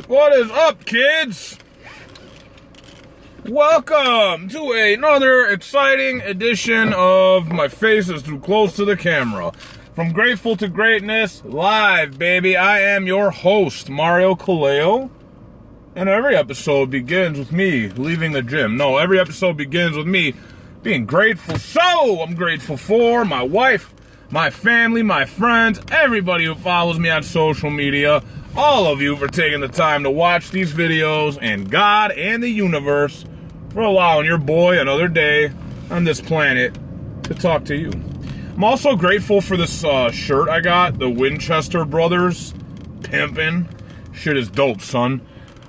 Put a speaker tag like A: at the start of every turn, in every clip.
A: What is up, kids? Welcome to another exciting edition of My Face is Too Close to the Camera. From Grateful to Greatness, live, baby. I am your host, Mario Kaleo. And every episode begins with me leaving the gym. No, every episode begins with me being grateful. So, I'm grateful for my wife, my family, my friends, everybody who follows me on social media. All of you for taking the time to watch these videos, and God and the universe for allowing your boy another day on this planet to talk to you. I'm also grateful for this shirt I got, the Winchester Brothers Pimpin'. Shit is dope, son.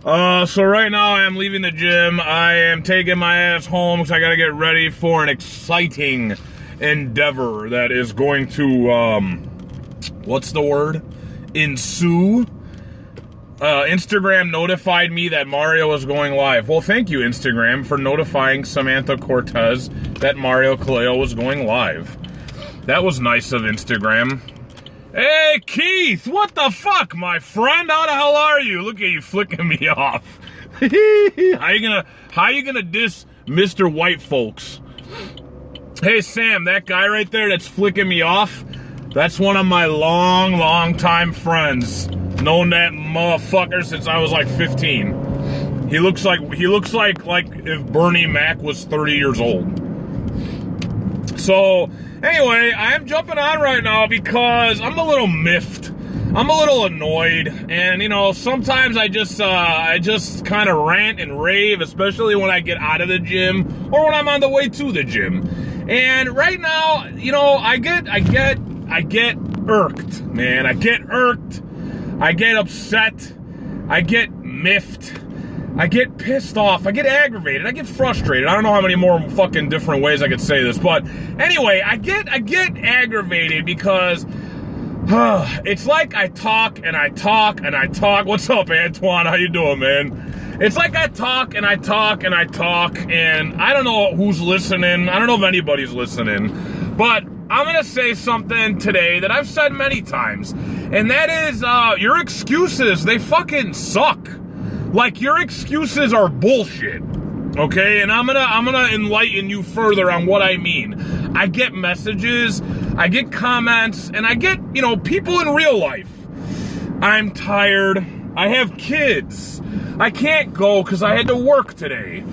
A: So right now I am leaving the gym. I am taking my ass home because I got to get ready for an exciting endeavor that is going to, what's the word? Ensue. Instagram notified me that Mario is going live. Well, thank you, Instagram, for notifying Samantha Cortez that Mario Kaleo was going live. That was nice of Instagram. Hey, Keith, what the fuck, my friend? How the hell are you? Look at you flicking me off. How you gonna diss Mr. White folks? Hey, Sam, that guy right there that's flicking me off, that's one of my long time friends. Known that motherfucker since I was like 15. He looks like if Bernie Mac was 30 years old. So anyway, I'm jumping on right now because I'm a little miffed. I'm a little annoyed, and you know, sometimes I just kind of rant and rave, especially when I get out of the gym or when I'm on the way to the gym. And right now, you know, I get irked, man. I get irked. I get upset, I get miffed, I get pissed off, I get aggravated, I get frustrated. I don't know how many more fucking different ways I could say this, but anyway, I get aggravated because it's like I talk and I talk and I talk. What's up, Antoine? How you doing, man? It's like I talk and I talk and I talk, and I don't know who's listening. I don't know if anybody's listening, but I'm going to say something today that I've said many times, and that is, your excuses, they fucking suck. Like, your excuses are bullshit, okay? And I'm gonna enlighten you further on what I mean. I get messages, I get comments, and I get, you know, people in real life. I'm tired, I have kids, I can't go because I had to work today.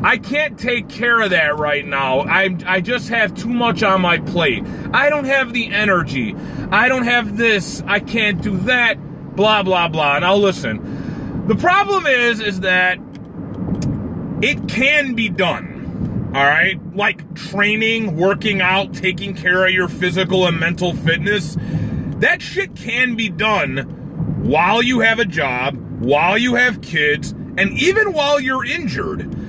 A: I can't take care of that right now. I just have too much on my plate. I don't have the energy. I don't have this. I can't do that. Blah, blah, blah. Now listen, the problem is that it can be done. All right? Like training, working out, taking care of your physical and mental fitness. That shit can be done while you have a job, while you have kids, and even while you're injured.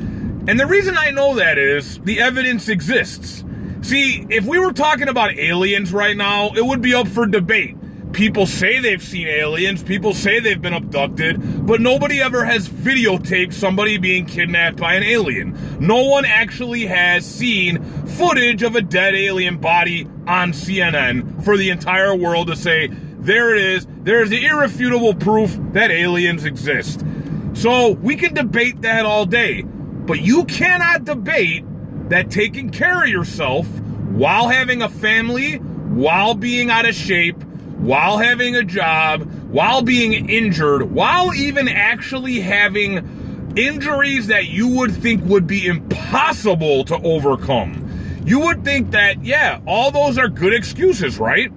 A: And the reason I know that is the evidence exists. See, if we were talking about aliens right now, it would be up for debate. People say they've seen aliens, people say they've been abducted, but nobody ever has videotaped somebody being kidnapped by an alien. No one actually has seen footage of a dead alien body on CNN for the entire world to say, there it is, there's the irrefutable proof that aliens exist. So we can debate that all day. But you cannot debate that taking care of yourself while having a family, while being out of shape, while having a job, while being injured, while even actually having injuries that you would think would be impossible to overcome. You would think that, yeah, all those are good excuses, right?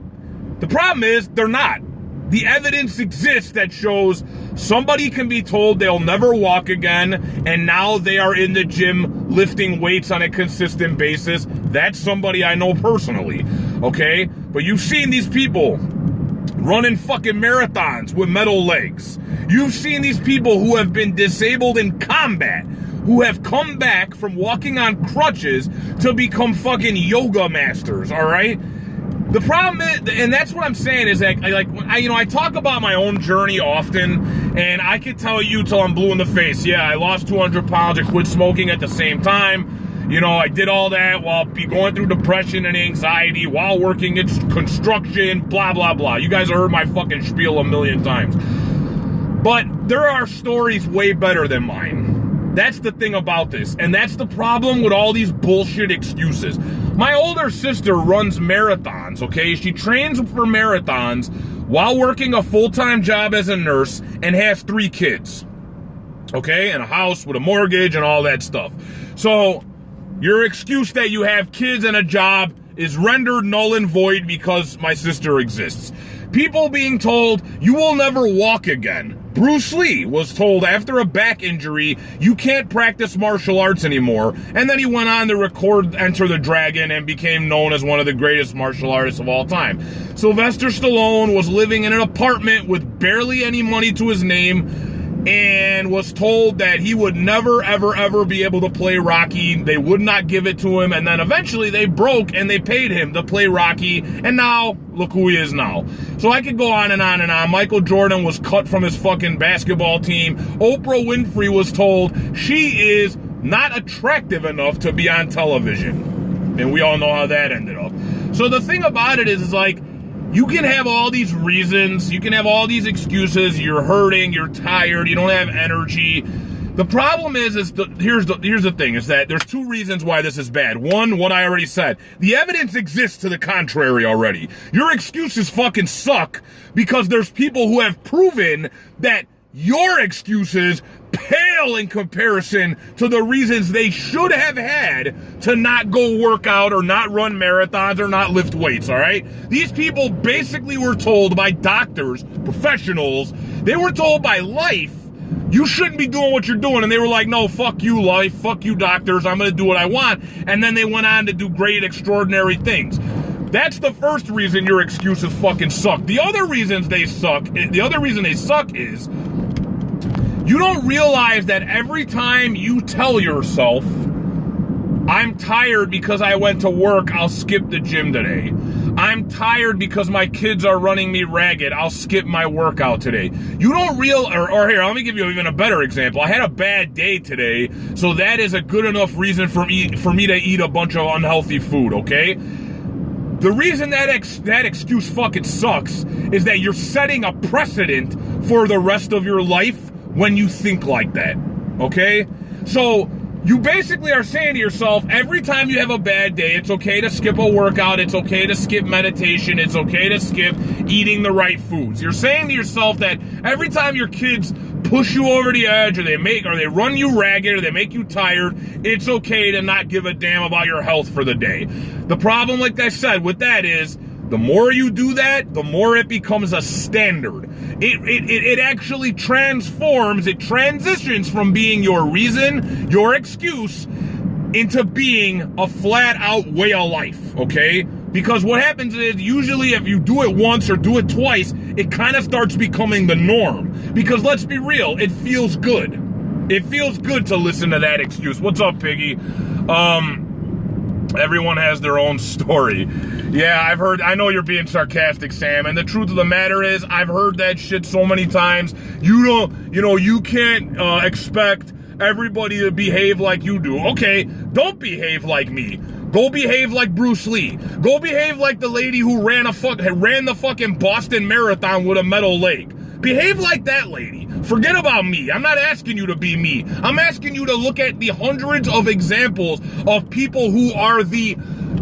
A: The problem is they're not. The evidence exists that shows somebody can be told they'll never walk again, and now they are in the gym lifting weights on a consistent basis. That's somebody I know personally, okay? But you've seen these people running fucking marathons with metal legs. You've seen these people who have been disabled in combat, who have come back from walking on crutches to become fucking yoga masters, all right? The problem is, and that's what I'm saying, is that I talk about my own journey often, and I can tell you till I'm blue in the face. Yeah, I lost 200 pounds. I quit smoking at the same time. You know, I did all that while going through depression and anxiety, while working in construction, blah, blah, blah. You guys have heard my fucking spiel a million times. But there are stories way better than mine. That's the thing about this. And that's the problem with all these bullshit excuses. My older sister runs marathons, okay? She trains for marathons while working a full-time job as a nurse and has 3 kids, okay? And a house with a mortgage and all that stuff. So your excuse that you have kids and a job is rendered null and void because my sister exists. People being told, you will never walk again. Bruce Lee was told after a back injury, you can't practice martial arts anymore. And then he went on to record Enter the Dragon and became known as one of the greatest martial artists of all time. Sylvester Stallone was living in an apartment with barely any money to his name and was told that he would never, ever, ever be able to play Rocky. They would not give it to him. And then eventually they broke and they paid him to play Rocky. And now, look who he is now. So I could go on and on and on. Michael Jordan was cut from his fucking basketball team. Oprah Winfrey was told she is not attractive enough to be on television. And we all know how that ended up. So the thing about it is like, you can have all these reasons, you can have all these excuses, you're hurting, you're tired, you don't have energy. The problem is here's the thing, is that there's 2 reasons why this is bad. One, what I already said. The evidence exists to the contrary already. Your excuses fucking suck because there's people who have proven that your excuses pale in comparison to the reasons they should have had to not go work out or not run marathons or not lift weights, all right? These people basically were told by doctors, professionals, they were told by life, you shouldn't be doing what you're doing. And they were like, no, fuck you, life, fuck you, doctors, I'm going to do what I want. And then they went on to do great, extraordinary things. That's the first reason your excuses fucking suck. The other reason they suck is you don't realize that every time you tell yourself, I'm tired because I went to work, I'll skip the gym today. I'm tired because my kids are running me ragged, I'll skip my workout today. You don't or here, let me give you even a better example. I had a bad day today, so that is a good enough reason for me to eat a bunch of unhealthy food, okay? The reason that excuse fucking sucks is that you're setting a precedent for the rest of your life when you think like that, okay? So you basically are saying to yourself, every time you have a bad day, it's okay to skip a workout, it's okay to skip meditation, it's okay to skip eating the right foods. You're saying to yourself that every time your kids push you over the edge or they run you ragged or they make you tired, it's okay to not give a damn about your health for the day. The problem, like I said, with that is, the more you do that, the more it becomes a standard. It actually transitions from being your reason, your excuse, into being a flat-out way of life, okay? Because what happens is, usually if you do it once or do it twice, it kind of starts becoming the norm. Because let's be real, it feels good. It feels good to listen to that excuse. What's up, Piggy? Everyone has their own story. Yeah, I know you're being sarcastic, Sam, and the truth of the matter is, I've heard that shit so many times. You can't expect everybody to behave like you do. Okay, don't behave like me. Go behave like Bruce Lee. Go behave like the lady who ran the fucking Boston Marathon with a metal leg. Behave like that lady. Forget about me. I'm not asking you to be me. I'm asking you to look at the hundreds of examples of people who are the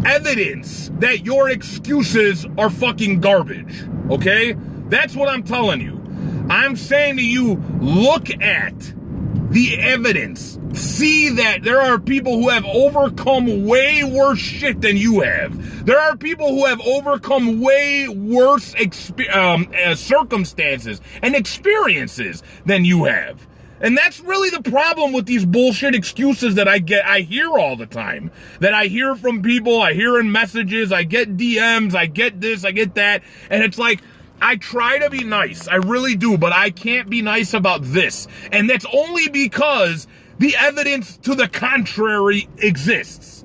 A: evidence that your excuses are fucking garbage. Okay? That's what I'm telling you. I'm saying to you, look at the evidence. See that there are people who have overcome way worse shit than you have. There are people who have overcome way worse circumstances and experiences than you have. And that's really the problem with these bullshit excuses that I hear all the time. That I hear from people, I hear in messages, I get DMs, I get this, I get that. And it's like, I try to be nice, I really do, but I can't be nice about this. And that's only because the evidence to the contrary exists.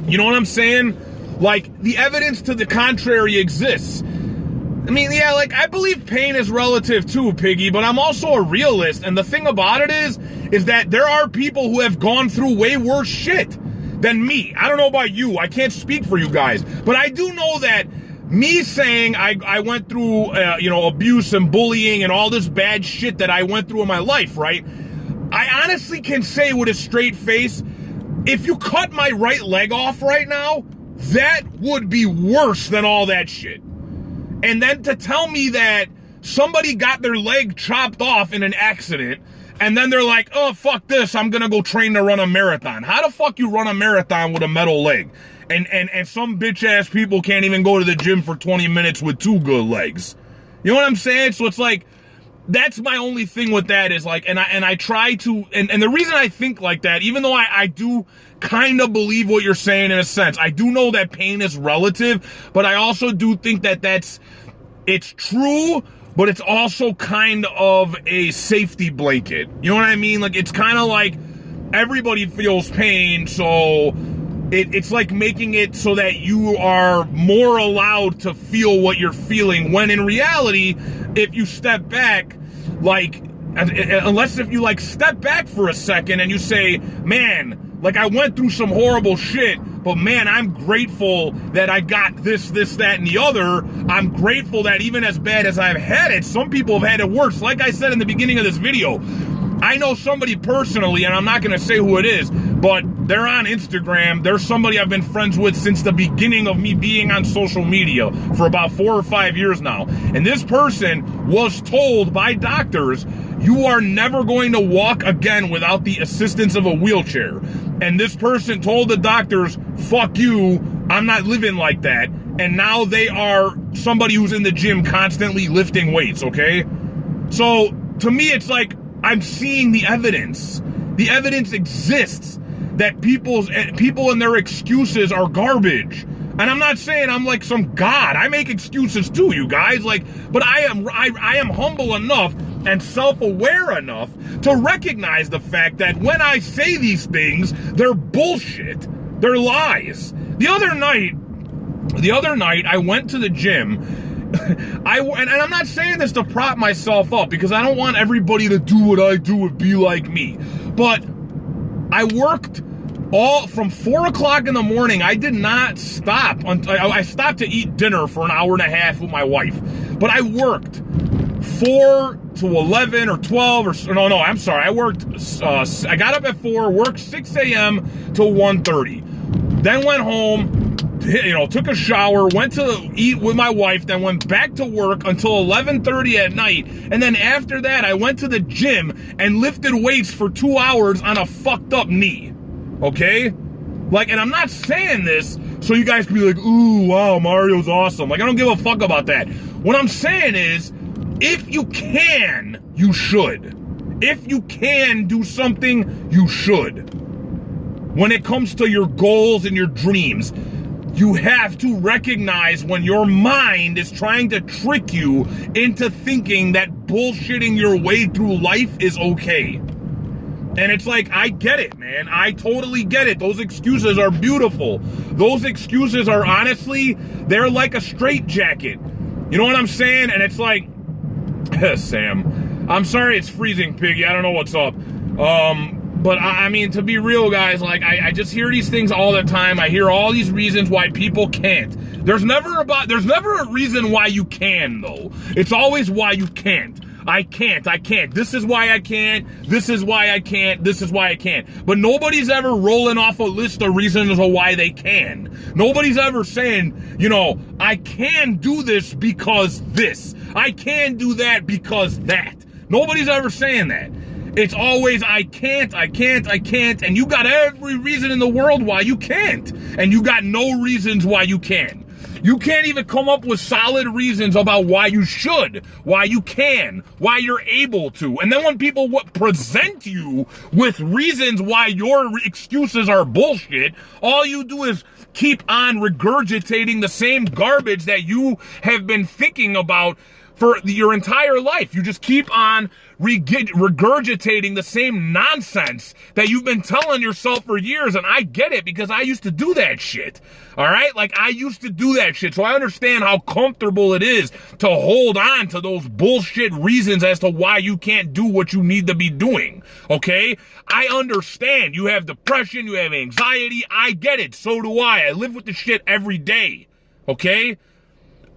A: You know what I'm saying? Like, the evidence to the contrary exists. I mean, yeah, like, I believe pain is relative too, Piggy, but I'm also a realist. And the thing about it is that there are people who have gone through way worse shit than me. I don't know about you. I can't speak for you guys. But I do know that me saying I went through, abuse and bullying and all this bad shit that I went through in my life, right? I honestly can say with a straight face, if you cut my right leg off right now, that would be worse than all that shit. And then to tell me that somebody got their leg chopped off in an accident, and then they're like, oh, fuck this, I'm gonna go train to run a marathon. How the fuck you run a marathon with a metal leg? And some bitch-ass people can't even go to the gym for 20 minutes with 2 good legs. You know what I'm saying? So it's like, that's my only thing with that is like, and I try to, and the reason I think like that, even though I do kind of believe what you're saying in a sense, I do know that pain is relative, but I also do think that it's true, but it's also kind of a safety blanket. You know what I mean? Like, it's kind of like everybody feels pain, so it's like making it so that you are more allowed to feel what you're feeling, when in reality, if you step back, like, unless if you like step back for a second and you say, man, like, I went through some horrible shit, but man, I'm grateful that I got this, that, and the other. I'm grateful that even as bad as I've had it, some people have had it worse. Like I said in the beginning of this video, I know somebody personally, and I'm not going to say who it is, but they're on Instagram. They're somebody I've been friends with since the beginning of me being on social media for about 4 or 5 years now. And this person was told by doctors, you are never going to walk again without the assistance of a wheelchair. And this person told the doctors, fuck you, I'm not living like that. And now they are somebody who's in the gym constantly lifting weights, okay? So to me, it's like, I'm seeing the evidence. The evidence exists that people and their excuses are garbage. And I'm not saying I'm like some god. I make excuses too, you guys. Like, but I am humble enough and self-aware enough to recognize the fact that when I say these things, they're bullshit. They're lies. The other night I went to the gym. And I'm not saying this to prop myself up, because I don't want everybody to do what I do and be like me. But I worked all from 4 o'clock in the morning. I did not stop until I stopped to eat dinner for an hour and a half with my wife. But I worked 4 to 11 or 12 or no, I'm sorry. I worked. I got up at 4, worked 6 a.m. till 1:30, then went home. Took a shower, went to eat with my wife, then went back to work until 11:30 at night. And then after that, I went to the gym and lifted weights for 2 hours on a fucked up knee. Okay? Like, and I'm not saying this so you guys can be like, ooh, wow, Mario's awesome. Like, I don't give a fuck about that. What I'm saying is, if you can, you should. If you can do something, you should. When it comes to your goals and your dreams, you have to recognize when your mind is trying to trick you into thinking that bullshitting your way through life is okay. And it's like, I get it, man. I totally get it. Those excuses are beautiful. Those excuses are honestly, they're like a straitjacket. You know what I'm saying? And it's like, Sam, I'm sorry it's freezing, Piggy. I don't know what's up. But I mean, to be real, guys, like, I just hear these things all the time. I hear all these reasons why people can't. There's never a reason why you can, though. It's always why you can't. I can't. This is why I can't. This is why I can't. This is why I can't. But nobody's ever rolling off a list of reasons of why they can. Nobody's ever saying, I can do this because this. I can do that because that. Nobody's ever saying that. It's always, I can't, and you got every reason in the world why you can't, and you got no reasons why you can. You can't even come up with solid reasons about why you should, why you can, why you're able to. And then when people present you with reasons why your excuses are bullshit, all you do is keep on regurgitating the same garbage that you have been thinking about for your entire life. You just keep on regurgitating the same nonsense that you've been telling yourself for years. And I get it, because I used to do that shit. All right? Like, I used to do that shit. So I understand how comfortable it is to hold on to those bullshit reasons as to why you can't do what you need to be doing. Okay? I understand. You have depression, you have anxiety. I get it. So do I. I live with the shit every day. Okay?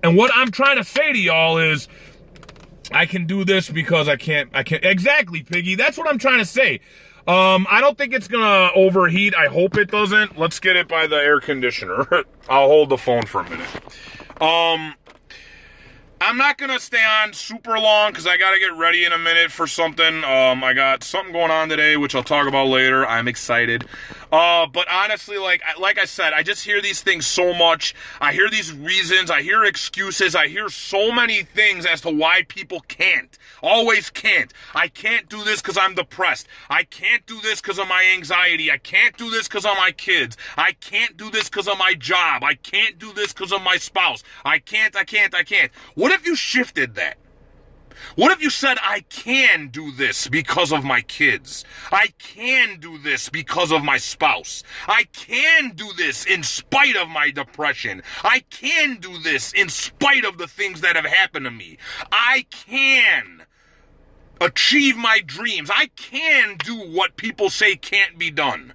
A: And what I'm trying to say to y'all is, I can do this because I can't. Exactly, Piggy. That's what I'm trying to say. I don't think it's gonna overheat. I hope it doesn't. Let's get it by the air conditioner. I'll hold the phone for a minute. I'm not gonna stay on super long because I gotta get ready in a minute for something. I got something going on today, which I'll talk about later. I'm excited. But honestly, like I said, I just hear these things so much. I hear these reasons. I hear excuses. I hear so many things as to why people can't. Always can't. I can't do this because I'm depressed. I can't do this because of my anxiety. I can't do this because of my kids. I can't do this because of my job. I can't do this because of my spouse. I can't. What if you shifted that? What if you said, I can do this because of my kids? I can do this because of my spouse. I can do this in spite of my depression. I can do this in spite of the things that have happened to me. I can achieve my dreams. I can do what people say can't be done.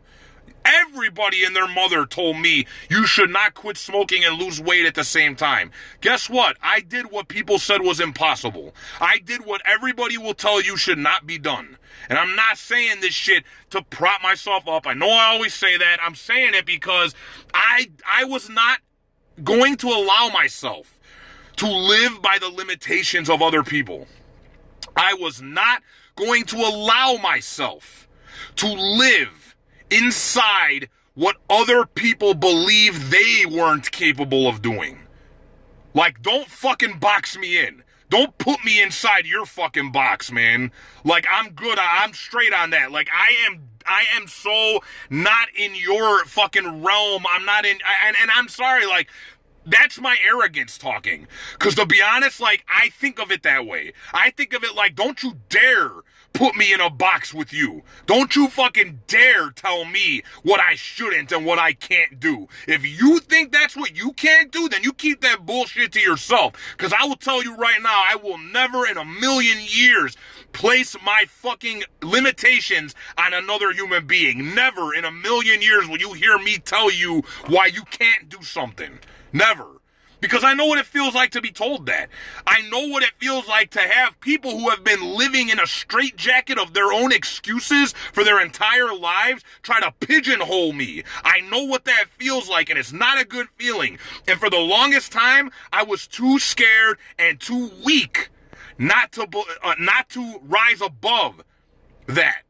A: Everybody and their mother told me you should not quit smoking and lose weight at the same time. Guess what? I did what people said was impossible. I did what everybody will tell you should not be done. And I'm not saying this shit to prop myself up. I know I always say that. I'm saying it because I was not going to allow myself to live by the limitations of other people. I was not going to allow myself to live inside what other people believe they weren't capable of doing. Like, don't fucking box me in. Don't put me inside your fucking box, man. Like, I'm good. I'm straight on that. Like, I am so not in your fucking realm. I'm not in, and I'm sorry, like, that's my arrogance talking. Because to be honest, like, I think of it that way. I think of it like, don't you dare put me in a box with you. Don't you fucking dare tell me what I shouldn't and what I can't do. If you think that's what you can't do, then you keep that bullshit to yourself. Because I will tell you right now, I will never in a million years place my fucking limitations on another human being. Never in a million years will you hear me tell you why you can't do something. Never. Because I know what it feels like to be told that. I know what it feels like to have people who have been living in a straitjacket of their own excuses for their entire lives try to pigeonhole me. I know what that feels like, and it's not a good feeling. And for the longest time, I was too scared and too weak not to rise above that.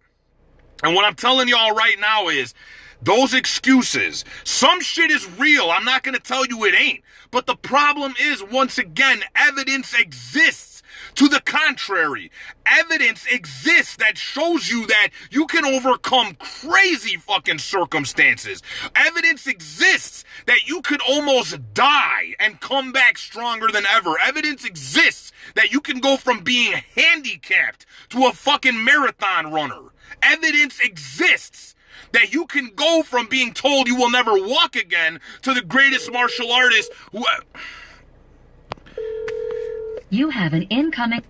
A: And what I'm telling y'all right now is, those excuses, some shit is real. I'm not going to tell you it ain't. But the problem is, once again, evidence exists to the contrary. Evidence exists that shows you that you can overcome crazy fucking circumstances. Evidence exists that you could almost die and come back stronger than ever. Evidence exists that you can go from being handicapped to a fucking marathon runner. Evidence exists that you can go from being told you will never walk again to the greatest martial artist who...
B: You have an incoming...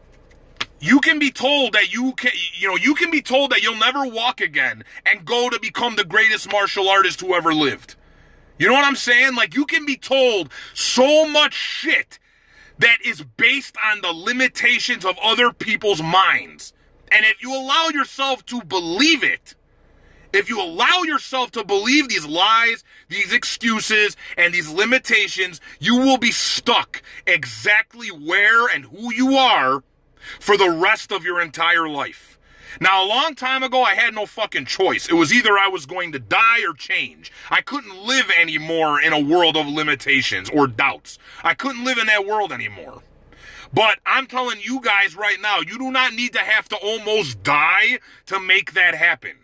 A: You can be told that you can be told that you'll never walk again and go to become the greatest martial artist who ever lived. You know what I'm saying? Like, you can be told so much shit that is based on the limitations of other people's minds. And if you allow yourself to believe it, if you allow yourself to believe these lies, these excuses, and these limitations, you will be stuck exactly where and who you are for the rest of your entire life. Now, a long time ago, I had no fucking choice. It was either I was going to die or change. I couldn't live anymore in a world of limitations or doubts. I couldn't live in that world anymore. But I'm telling you guys right now, you do not need to have to almost die to make that happen.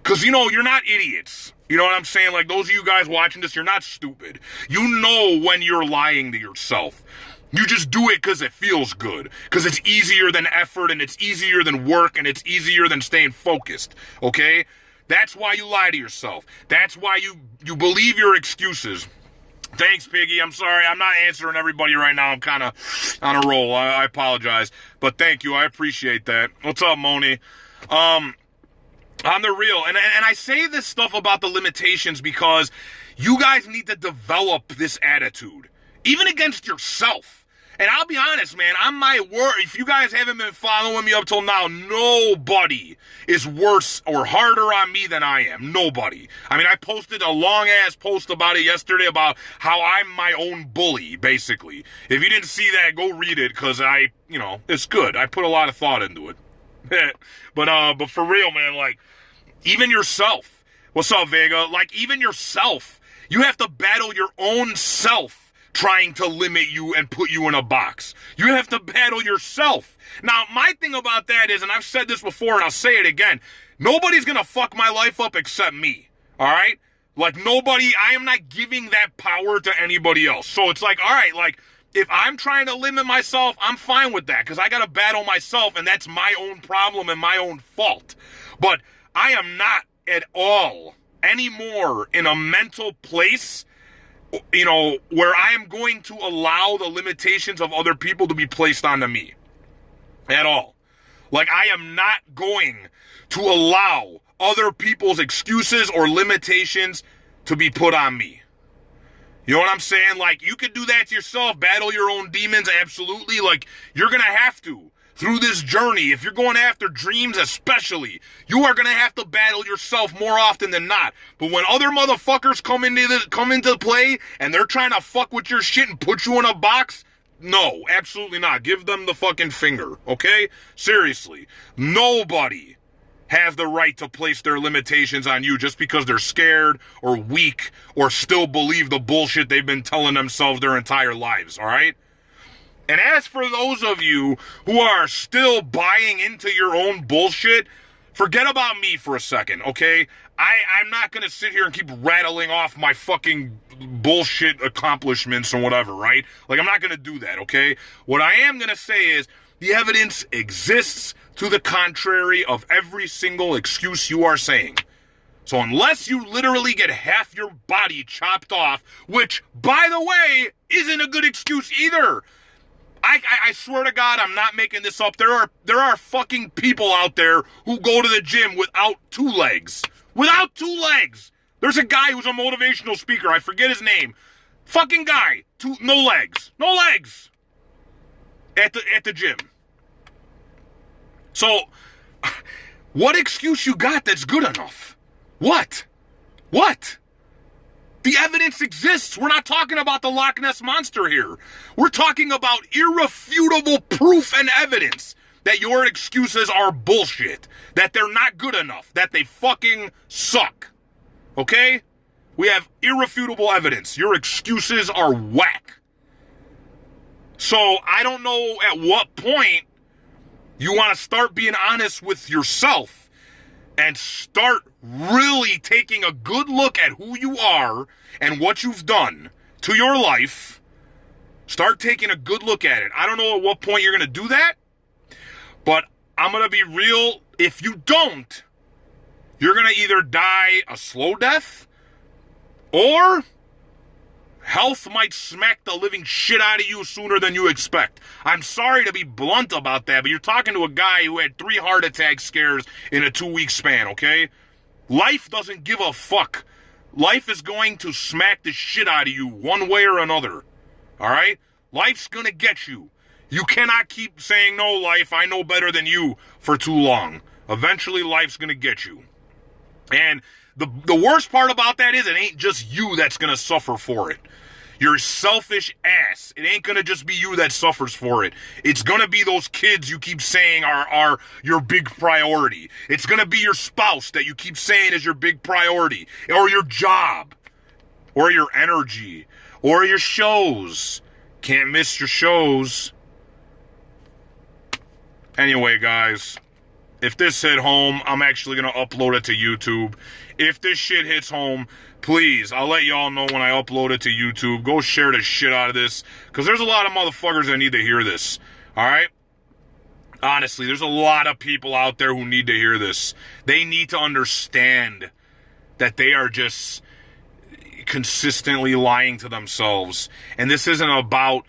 A: Because, you're not idiots. You know what I'm saying? Like, those of you guys watching this, you're not stupid. You know when you're lying to yourself. You just do it because it feels good. Because it's easier than effort, and it's easier than work, and it's easier than staying focused. Okay? That's why you lie to yourself. That's why you believe your excuses. Thanks, Piggy. I'm sorry. I'm not answering everybody right now. I'm kind of on a roll. I apologize. But thank you. I appreciate that. What's up, Moni? I'm the real. And I say this stuff about the limitations because you guys need to develop this attitude even against yourself. And I'll be honest, man, I'm my word. If you guys haven't been following me up till now, nobody is worse or harder on me than I am. Nobody. I mean, I posted a long-ass post about it yesterday about how I'm my own bully, basically. If you didn't see that, go read it, because it's good. I put a lot of thought into it. But for real, man, like, even yourself. What's up, Vega? Like, even yourself. You have to battle your own self trying to limit you and put you in a box. You have to battle yourself. Now, my thing about that is, and I've said this before and I'll say it again, nobody's gonna fuck my life up except me, all right? Like, nobody, I am not giving that power to anybody else. So it's like, all right, like, if I'm trying to limit myself, I'm fine with that, because I gotta battle myself, and that's my own problem and my own fault. But I am not at all anymore in a mental place where I am going to allow the limitations of other people to be placed onto me. At all. Like, I am not going to allow other people's excuses or limitations to be put on me. You know what I'm saying? Like, you could do that to yourself, battle your own demons, absolutely. Like, you're gonna have to. Through this journey, if you're going after dreams especially, you are going to have to battle yourself more often than not. But when other motherfuckers come into play and they're trying to fuck with your shit and put you in a box, no, absolutely not. Give them the fucking finger, okay? Seriously. Nobody has the right to place their limitations on you just because they're scared or weak or still believe the bullshit they've been telling themselves their entire lives, all right? And as for those of you who are still buying into your own bullshit, forget about me for a second, okay? I'm not going to sit here and keep rattling off my fucking bullshit accomplishments or whatever, right? Like, I'm not going to do that, okay? What I am going to say is the evidence exists to the contrary of every single excuse you are saying. So unless you literally get half your body chopped off, which, by the way, isn't a good excuse either. I swear to God, I'm not making this up. There are fucking people out there who go to the gym without two legs. Without two legs. There's a guy who's a motivational speaker. I forget his name. Fucking guy. No legs. No legs. At the gym. So, what excuse you got that's good enough? What? The evidence exists. We're not talking about the Loch Ness Monster here. We're talking about irrefutable proof and evidence that your excuses are bullshit, that they're not good enough, that they fucking suck. Okay? We have irrefutable evidence. Your excuses are whack. So I don't know at what point you want to start being honest with yourself and start really taking a good look at who you are and what you've done to your life. Start taking a good look at it. I don't know at what point you're going to do that, but I'm going to be real. If you don't, you're going to either die a slow death or health might smack the living shit out of you sooner than you expect. I'm sorry to be blunt about that, but you're talking to a guy who had 3 heart attack scares in a 2-week span, okay? Life doesn't give a fuck. Life is going to smack the shit out of you one way or another, all right? Life's going to get you. You cannot keep saying, no, life, I know better than you for too long. Eventually, life's going to get you. And the worst part about that is it ain't just you that's going to suffer for it. Your selfish ass. It ain't going to just be you that suffers for it. It's going to be those kids you keep saying are your big priority. It's going to be your spouse that you keep saying is your big priority. Or your job. Or your energy. Or your shows. Can't miss your shows. Anyway, guys. If this hit home, I'm actually going to upload it to YouTube. If this shit hits home, please, I'll let y'all know when I upload it to YouTube. Go share the shit out of this, because there's a lot of motherfuckers that need to hear this, all right? Honestly, there's a lot of people out there who need to hear this. They need to understand that they are just consistently lying to themselves. And this isn't about,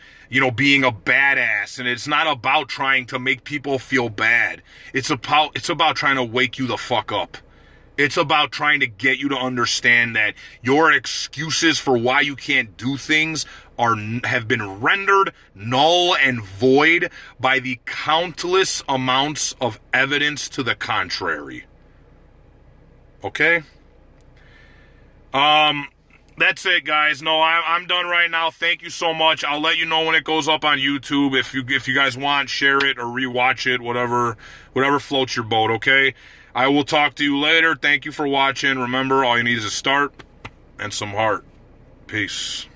A: being a badass, and it's not about trying to make people feel bad. It's about trying to wake you the fuck up. It's about trying to get you to understand that your excuses for why you can't do things have been rendered null and void by the countless amounts of evidence to the contrary. Okay? That's it, guys. No, I'm done right now. Thank you so much. I'll let you know when it goes up on YouTube. If you guys want, share it or rewatch it, whatever floats your boat, okay? I will talk to you later. Thank you for watching. Remember, all you need is a start and some heart. Peace.